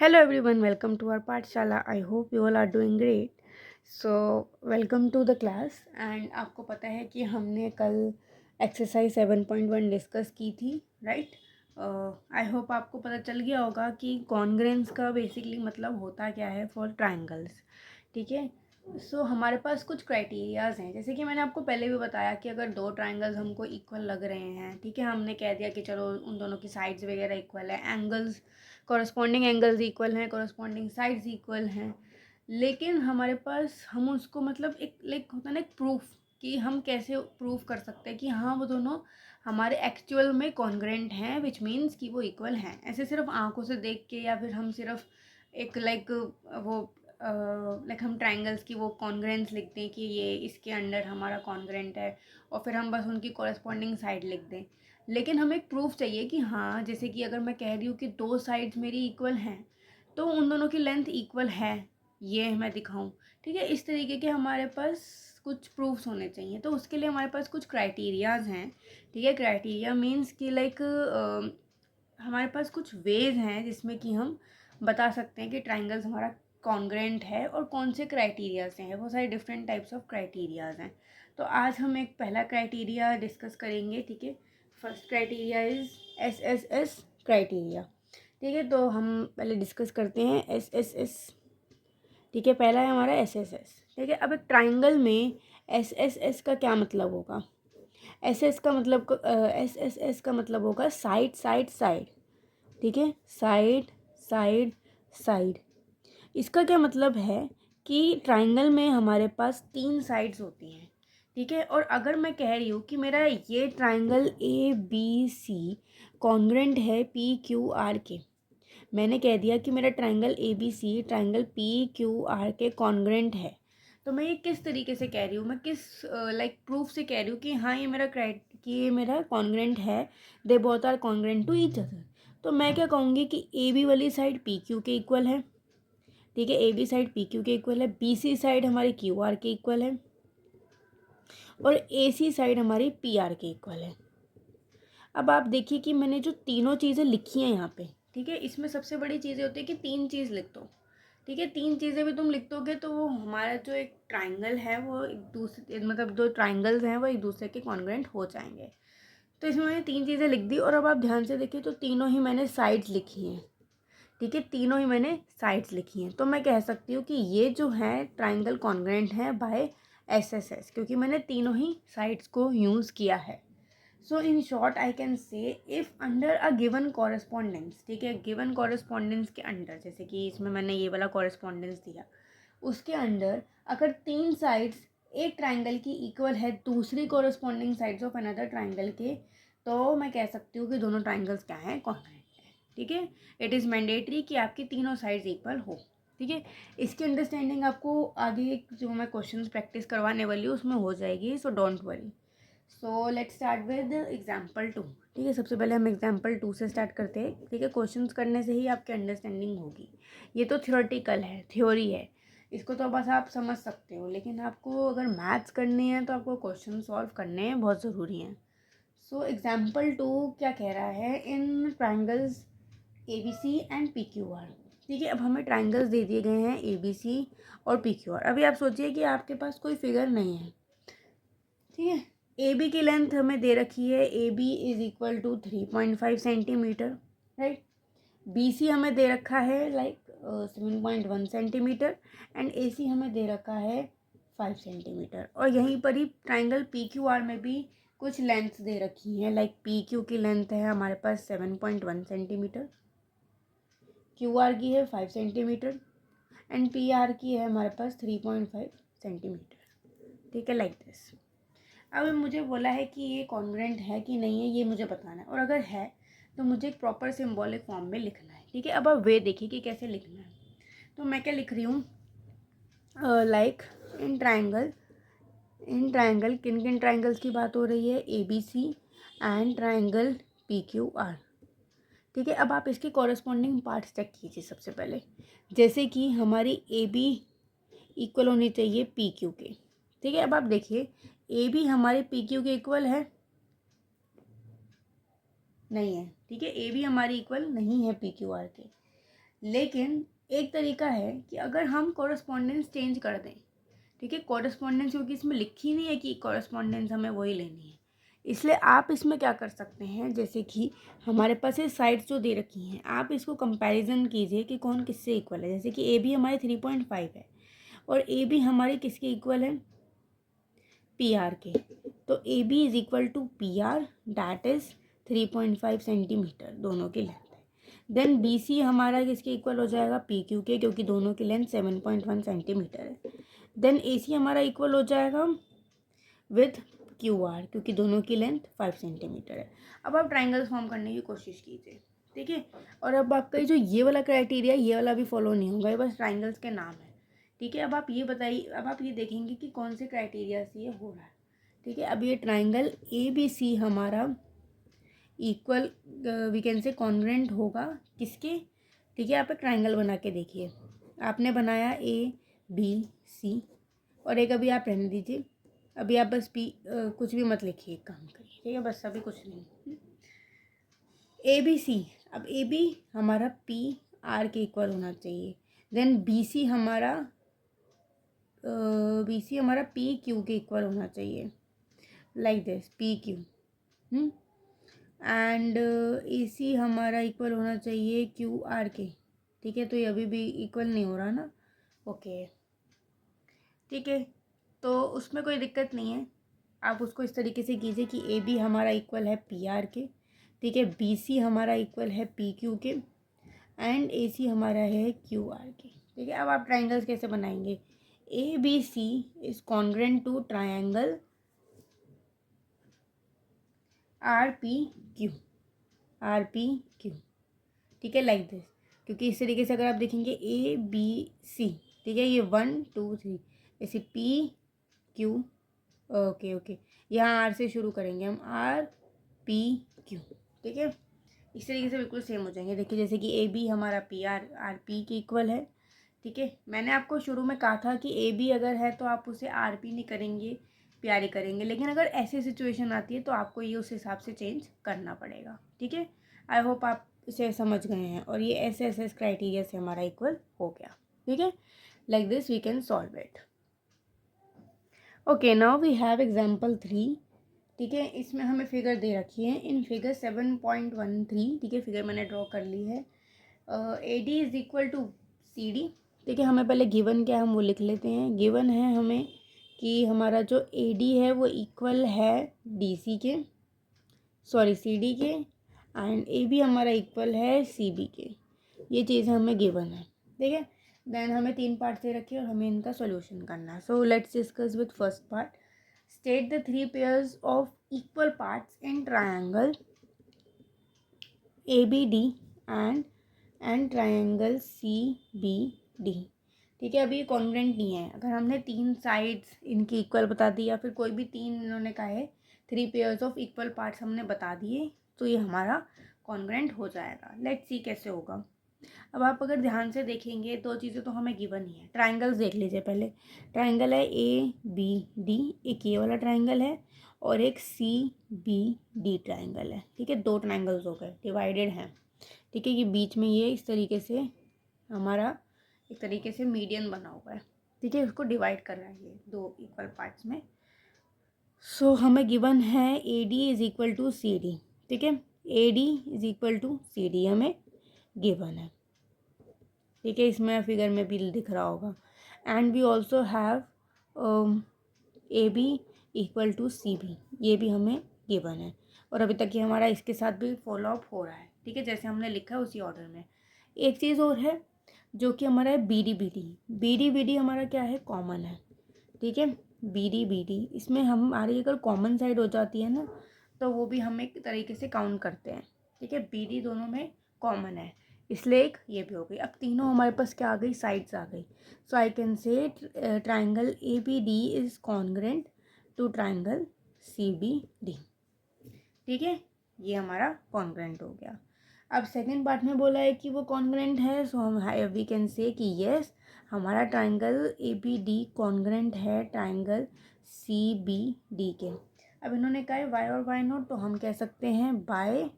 Hello everyone, welcome to our Pathshala. I hope you all are doing great. So welcome to the class. And आपको पता है कि हमने कल exercise 7.1 discuss की थी, राइट? आई होप आपको पता चल गया होगा कि कॉन्ग्रेंस का बेसिकली मतलब होता क्या है फॉर ट्राइंगल्स, ठीक है? हमारे पास कुछ क्राइटेरियाज हैं, जैसे कि मैंने आपको पहले भी बताया कि अगर दो ट्राइंगल्स हमको इक्वल लग रहे हैं, ठीक है, हमने कह दिया कि चलो उन दोनों की साइड्स वगैरह इक्वल है, एंगल्स कॉरस्पॉन्डिंग एंगल्स इक्वल हैं, कॉरस्पॉन्डिंग साइड्स इक्वल हैं, लेकिन हमारे पास हम उसको मतलब एक लाइक होता है ना एक प्रूफ, कि हम कैसे प्रूफ कर सकते हैं कि हाँ वो दोनों हमारे एक्चुअल में कॉन्ग्रेंट हैं, विच मीन्स कि वो इक्वल हैं। ऐसे सिर्फ आंखों से देख के या फिर हम सिर्फ एक वो लाइक हम ट्राइंगल्स की वो कॉन्ग्रेंस लिख दें कि ये इसके अंडर हमारा कॉन्ग्रेंट है और फिर हम बस उनकी कॉरस्पॉन्डिंग साइड लिख दें, लेकिन हमें एक प्रूफ चाहिए कि हाँ, जैसे कि अगर मैं कह रही हूँ कि दो साइड्स मेरी इक्वल हैं तो उन दोनों की लेंथ इक्वल है, ये मैं दिखाऊं, ठीक है? इस तरीके के हमारे पास कुछ प्रूफ्स होने चाहिए। तो उसके लिए हमारे पास कुछ क्राइटेरियाज हैं, ठीक है? क्राइटेरिया मीन्स कि लाइक हमारे पास कुछ वेज हैं जिसमें कि हम बता सकते हैं कि ट्राइंगल्स हमारा कॉन्ग्रेंट है और कौन से क्राइटेरिया से हैं। बहुत सारे डिफरेंट टाइप्स ऑफ क्राइटेरियाज हैं। तो आज हम एक पहला क्राइटेरिया डिस्कस करेंगे, ठीक है? First criteria is SSS criteria, ठीक है? तो हम पहले डिस्कस करते हैं SSS, ठीक है? पहला है हमारा SSS, ठीक है? अब एक ट्राइंगल में SSS का क्या मतलब होगा? SSS का मतलब होगा साइड साइड साइड, ठीक है? Side side side. इसका क्या मतलब है कि ट्राइंगल में हमारे पास 3 साइड्स होती हैं, ठीक है? और अगर मैं कह रही हूँ कि मेरा ये ट्राइंगल ABC कॉन्ग्रेंट है PQR के, मैंने कह दिया कि मेरा ट्राइंगल ABC ट्राइंगल PQR के कॉन्ग्रेंट है, तो मैं ये किस तरीके से कह रही हूँ, मैं किस लाइक प्रूफ से कह रही हूँ कि हाँ ये मेरा कॉन्ग्रेंट है, they both are congruent to each other. तो मैं क्या कहूँगी कि AB वाली साइड PQ के इक्वल है, ठीक है? AB साइड PQ के इक्वल है, BC साइड हमारी QR के इक्वल है और AC साइड हमारी PR के इक्वल है। अब आप देखिए कि मैंने जो तीनों चीज़ें लिखी हैं यहाँ पे, ठीक है, इसमें सबसे बड़ी चीज़ें होती है कि 3 चीज़ लिख दो, ठीक है? 3 चीज़ें भी तुम लिख दोगे तो वो हमारा जो एक ट्राइंगल है वो एक दूसरे मतलब जो ट्राइंगल्स हैं वो एक दूसरे के कॉन्ग्रेंट हो जाएंगे। तो इसमें मैंने 3 चीज़ें लिख दी और अब आप ध्यान से देखिए तो तीनों ही मैंने साइड्स लिखी हैं, ठीक है? तीनों ही मैंने साइड्स लिखी हैं। तो मैं कह सकती हूँ कि ये जो है ट्राइंगल कॉन्ग्रेंट है बाय SSS, क्योंकि मैंने तीनों ही साइड्स को यूज़ किया है। So in short I can say if under a given correspondence, ठीक है, गिवन कॉरेस्पॉन्डेंस के अंडर, जैसे कि इसमें मैंने ये वाला कॉरेस्पॉन्डेंस दिया, उसके अंडर अगर 3 साइड्स एक ट्राइंगल की इक्वल है दूसरी corresponding sides of another triangle के, तो मैं कह सकती हूँ कि दोनों ट्राइंगल्स क्या हैं, कॉन्ग्रेंट है, ठीक है? इट इज़ मैंडेटरी कि आपकी तीनों साइड्स इक्वल हो, ठीक है? इसकी अंडरस्टैंडिंग आपको आगे जो मैं क्वेश्चंस प्रैक्टिस करवाने वाली हूँ उसमें हो जाएगी, so don't worry. So let's start with example 2, ठीक है? सबसे पहले हम एग्जाम्पल 2 से स्टार्ट करते हैं, ठीक है? क्वेश्चंस करने से ही आपकी अंडरस्टैंडिंग होगी। ये तो थियोरेटिकल है, थ्योरी है, इसको तो बस आप समझ सकते हो, लेकिन आपको अगर मैथ्स करनी है तो आपको क्वेश्चन सॉल्व करने हैं, बहुत ज़रूरी हैं। सो एग्जाम्पल 2 क्या कह रहा है? इन ट्राइंगल्स ABC एंड PQR, ठीक है? अब हमें ट्राइंगल्स दे दिए गए हैं ABC और PQR। अभी आप सोचिए कि आपके पास कोई फिगर नहीं है, ठीक है? AB की लेंथ हमें दे रखी है, AB is equal to 3.5 centimetre, right? BC हमें दे रखा है लाइक 7.1 सेंटीमीटर एंड AC हमें दे रखा है 5 सेंटीमीटर। और यहीं पर ही ट्राइंगल PQR में भी कुछ लेंथ्स दे रखी हैं, लाइक PQ की लेंथ है हमारे पास 7.1 सेंटीमीटर, QR की है 5 सेंटीमीटर एंड PR की है हमारे पास 3.5 सेंटीमीटर, ठीक है? Like this. अब मुझे बोला है कि ये कॉन्ग्रेंट है कि नहीं है, ये मुझे बताना है, और अगर है तो मुझे एक प्रॉपर सिंबॉलिक फॉर्म में लिखना है, ठीक है? अब आप वे देखिए कि कैसे लिखना है। तो मैं क्या लिख रही हूँ, लाइक इन ट्राइंगल किन किन ट्राइंगल्स की बात हो रही है? ABC एंड ट्राइंगल PQR, ठीक है? अब आप इसके कॉरेस्पॉन्डिंग पार्ट्स चेक कीजिए सबसे पहले, जैसे कि हमारी AB इक्वल होनी चाहिए PQ के, ठीक है? अब आप देखिए AB हमारे PQ के इक्वल है, नहीं है, ठीक है? AB हमारी इक्वल नहीं है PQR के, लेकिन एक तरीका है कि अगर हम कॉरस्पॉन्डेंस चेंज कर दें, ठीक है, कॉरस्पॉन्डेंस क्योंकि इसमें लिखी नहीं है कि कॉरस्पॉन्डेंस हमें वही लेनी है, इसलिए आप इसमें क्या कर सकते हैं, जैसे कि हमारे पास ये साइड्स जो दे रखी हैं, आप इसको कंपैरिजन कीजिए कि कौन किससे इक्वल है। जैसे कि ए बी हमारी 3.5 है और ए बी हमारी किसके इक्वल है, पी आर के। तो A B is equal to P R, that is 3.5 centimetre दोनों की लेंथ है। देन बी सी हमारा किसके इक्वल हो जाएगा, पी क्यू के, क्योंकि दोनों की लेंथ 7.1 सेंटीमीटर है। देन ए सी हमारा इक्वल हो जाएगा विथ क्यू आर, क्योंकि दोनों की लेंथ 5 सेंटीमीटर है। अब आप ट्राइंगल्स फॉर्म करने की कोशिश कीजिए, ठीक है। और अब आपका जो ये वाला क्राइटेरिया, ये वाला भी फॉलो नहीं होगा, ये बस ट्राइंगल्स के नाम है, ठीक है। अब आप ये बताइए, अब आप ये देखेंगे कि कौन से क्राइटेरिया से ये हो रहा है, ठीक है। अब ये ट्राइंगल ए बी सी हमारा equal we can say congruent होगा किसके, ठीक है। आप एक ट्राइंगल बना के देखिए, आपने बनाया ए बी सी, और एक अभी आप रहने दीजिए, अभी आप बस कुछ भी मत लिखिए, एक काम करिए, ठीक है, बस अभी कुछ नहीं। ए बी सी, अब ए बी हमारा पी आर के इक्वल होना चाहिए। देन बी सी हमारा पी क्यू के इक्वल होना चाहिए, like this, P Q. And A C हमारा इक्वल होना चाहिए क्यू आर के, ठीक है। तो ये अभी भी इक्वल नहीं हो रहा ना, ओके, ठीक है। तो उसमें कोई दिक्कत नहीं है, आप उसको इस तरीके से कीजिए कि ए बी हमारा इक्वल है पी आर के, ठीक है, बी सी हमारा इक्वल है पी क्यू के, एंड ए सी हमारा है क्यू आर के, ठीक है। अब आप ट्राइंगल्स कैसे बनाएंगे, A B C is congruent to triangle R P Q, R P Q, ठीक है, लाइक दिस। क्योंकि इस तरीके से अगर आप देखेंगे ए बी सी, ठीक है, ये 1 2 3, ऐसे पी क्यू, ओके ओके, यहाँ आर से शुरू करेंगे हम, आर पी क्यू, ठीक है। इस तरीके से बिल्कुल सेम हो जाएंगे। देखिए जैसे कि ए बी हमारा पी आर आर पी के इक्वल है, ठीक है। मैंने आपको शुरू में कहा था कि ए बी अगर है तो आप उसे आर पी नहीं करेंगे, पी आर ही करेंगे, लेकिन अगर ऐसी सिचुएशन आती है तो आपको ये उस हिसाब से चेंज करना पड़ेगा, ठीक है। आई होप आप इसे समझ गए हैं, और ये ऐसे ऐसे क्राइटेरिया से हमारा इक्वल हो गया, ठीक है। Like this we can solve it. Okay, now we have example 3, ठीक है। इसमें हमें फिगर दे रखी है, इन फिगर 7.13, ठीक है, फिगर मैंने ड्रॉ कर ली है। A D is equal to C D, ठीक है। हमें पहले गिवन क्या है हम वो लिख लेते हैं। गिवन है हमें कि हमारा जो ए डी है वो इक्वल है डी सी के, सॉरी सी डी के, एंड ए बी हमारा इक्वल है सी बी के, ये चीज़ हमें गिवन है, ठीक है। देन हमें 3 पार्ट दे रखे और हमें इनका सॉल्यूशन करना है। So let's discuss with first part. State the 3 pairs of equal parts in triangle A B D and triangle C B D, ठीक है। अभी ये कॉन्ग्रेंट नहीं है, अगर हमने 3 साइड्स इनकी इक्वल बता दी, या फिर कोई भी 3 इन्होंने कहा है 3 पेयर्स ऑफ इक्वल पार्ट्स हमने बता दिए, तो ये हमारा कॉन्ग्रेंट हो जाएगा। लेट्स सी कैसे होगा। अब आप अगर ध्यान से देखेंगे 2 चीज़ें तो हमें गिवन ही है। ट्राइंगल्स देख लीजिए पहले। ट्राइंगल है ए बी डी, एक ये वाला ट्राइंगल है और एक सी बी डी ट्राइंगल है, ठीक है। 2 ट्राइंगल्स हो गए, डिवाइडेड हैं, ठीक है। ये बीच में ये इस तरीके से हमारा एक तरीके से मीडियन बना हुआ है, ठीक है, उसको डिवाइड कर रहा है ये 2 इक्वल पार्ट्स में। सो हमें गिवन है A D is equal to C D, ठीक है, A D is equal to C D हमें गिवन है, ठीक है। इसमें फिगर में भी दिख रहा होगा। And we also have A B equal to C B, ये भी हमें गिवन है, और अभी तक ये हमारा इसके साथ भी फॉलो अप हो रहा है, ठीक है, जैसे हमने लिखा है उसी ऑर्डर में। एक चीज़ और है जो कि हमारा है B D B D. B D B D हमारा क्या है, कॉमन है, ठीक है। बी डी बी डी, इसमें हमारी अगर कॉमन साइड हो जाती है ना, तो वो भी हम एक तरीके से काउंट करते हैं, ठीक है। बी डी दोनों में कॉमन है, इसलिए एक ये भी हो गई। अब तीनों हमारे पास क्या आ गई, साइड्स आ गई। So I can say triangle A B D is congruent to triangle C B D, ठीक है, ये हमारा कॉन्ग्रेंट हो गया। अब सेकेंड पार्ट में बोला है कि वो कॉन्ग्रेंट है, सो हम वी कैन से कि यस हमारा triangle A B D congruent है ट्राइंगल सी बी डी के। अब इन्होंने कहा है वाई और वाई नॉट, तो हम कह सकते हैं बाय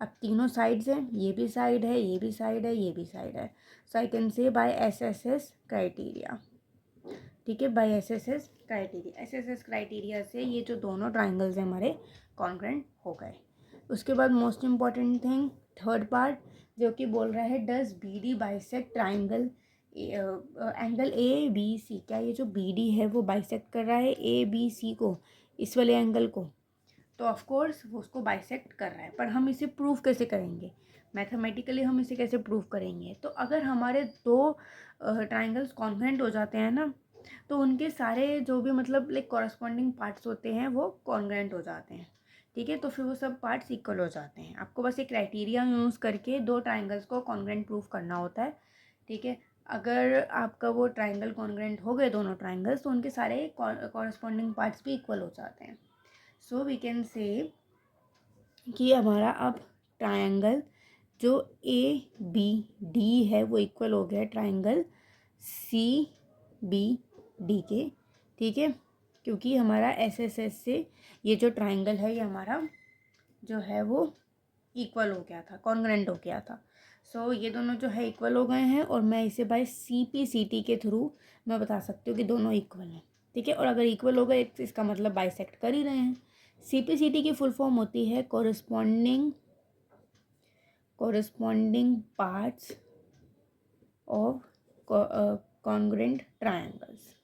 अब तीनों साइड्स हैं, ये भी साइड है, ये भी साइड है, ये भी साइड है, so I can say by SSS criteria. ठीक है, बाय SSS क्राइटेरिया, SSS क्राइटेरिया से ये जो दोनों ट्राइंगल्स हैं हमारे कॉन्ग्रुएंट हो गए। उसके बाद most important thing, third part, जो कि बोल रहा है does BD bisect triangle angle ABC। क्या ये जो BD है वो बाइसेक्ट कर रहा है ABC को, इस वाले एंगल को? तो ऑफ कोर्स वो उसको बाइसेक्ट कर रहा है, पर हम इसे प्रूव कैसे करेंगे? मैथमेटिकली हम इसे कैसे प्रूव करेंगे? तो अगर हमारे दो ट्राइंगल्स कॉन्ग्रुएंट हो जाते हैं ना, तो उनके सारे जो भी मतलब लाइक कॉरस्पॉन्डिंग पार्ट्स होते हैं वो कॉन्ग्रुएंट हो जाते हैं। ठीक है, तो फिर वो सब पार्ट्स इक्वल हो जाते हैं। आपको बस एक क्राइटेरिया यूज़ करके दो ट्राइंगल्स को कॉन्ग्रुएंट प्रूव करना होता है। ठीक है, अगर आपका वो ट्राइंगल कॉन्ग्रुएंट हो गए दोनों ट्राइंगल्स, तो उनके सारे कॉरस्पॉन्डिंग पार्ट्स भी इक्वल हो जाते हैं। सो वी कैन से कि हमारा अब ट्रायंगल जो ABD है वो इक्वल हो गया ट्रायंगल CBD के। ठीक है, क्योंकि हमारा SSS से ये जो ट्रायंगल है ये हमारा जो है वो इक्वल हो गया था, कॉन्ग्रुएंट हो गया था। सो ये दोनों जो है इक्वल हो गए हैं, और मैं इसे बाय CPCT के थ्रू मैं बता सकती हूँ कि दोनों इक्वल हैं। ठीक है, और अगर इक्वल हो गए इसका मतलब बाइसेक्ट कर ही रहे हैं। CPCT की फुल फॉर्म होती है corresponding parts of congruent triangles.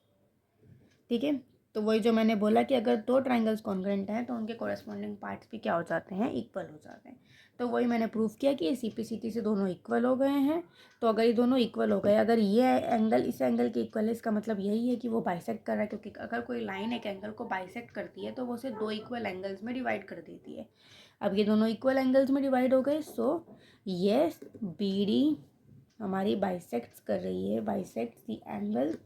ठीक है, तो वही जो मैंने बोला कि अगर दो ट्रायंगल्स कॉन्ग्रुएंट हैं तो उनके कॉरस्पॉन्डिंग पार्ट्स भी क्या हो जाते हैं, इक्वल हो जाते हैं। तो वही मैंने प्रूव किया कि CPCT से दोनों इक्वल हो गए हैं। तो अगर ये दोनों इक्वल हो गए, अगर ये एंगल इस एंगल के इक्वल है, इसका मतलब यही है कि वो बाइसेक्ट कर रहा है, क्योंकि अगर कोई लाइन एक एंगल को बाइसेक्ट करती है तो वो उसे दो इक्वल एंगल्स में डिवाइड कर देती है। अब ये दोनों इक्वल एंगल्स में डिवाइड हो गए, सो येस BD हमारी बाइसेक्ट कर रही है, बाइसेक्ट द एंगल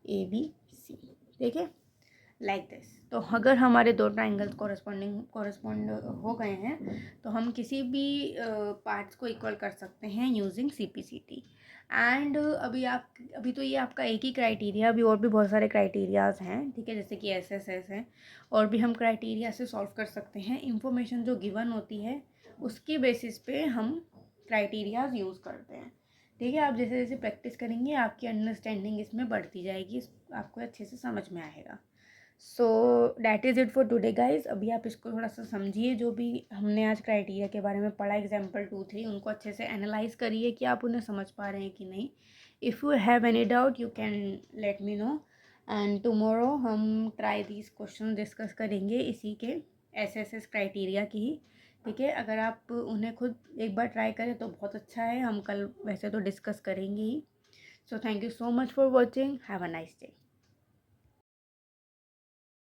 ABC। ठीक है, लाइक दिस। तो अगर हमारे दो ट्राइंगल्स कॉरस्पॉन्ड हो गए हैं तो हम किसी भी पार्ट्स को इक्वल कर सकते हैं यूजिंग CPCT। एंड अभी तो ये आपका एक ही क्राइटेरिया, अभी और भी बहुत सारे क्राइटेरियाज हैं। ठीक है, जैसे कि SSS है, और भी हम क्राइटेरिया से सॉल्व कर सकते हैं। इंफॉर्मेशन जो गिवन होती है उसकी बेसिस पे हम क्राइटेरियाज यूज़ करते हैं। ठीक है, आप जैसे जैसे प्रैक्टिस करेंगे आपकी अंडरस्टैंडिंग इसमें बढ़ती जाएगी, आपको अच्छे से समझ में आएगा। So that is it for today guys. अभी आप इसको थोड़ा सा समझिए, जो भी हमने आज क्राइटेरिया के बारे में पढ़ा, एग्जाम्पल 2, 3, उनको अच्छे से एनालाइज करिए कि आप उन्हें समझ पा रहे हैं कि नहीं। If you have any doubt you can let me know, and tomorrow हम ट्राई दीज क्वेश्चन डिस्कस करेंगे इसी के SSS क्राइटेरिया की ही। ठीक है, अगर आप उन्हें खुद एक बार ट्राई करें तो बहुत अच्छा है। हम कल वैसे तो डिस्कस करेंगे ही। So thank you so much for watching, have a nice day.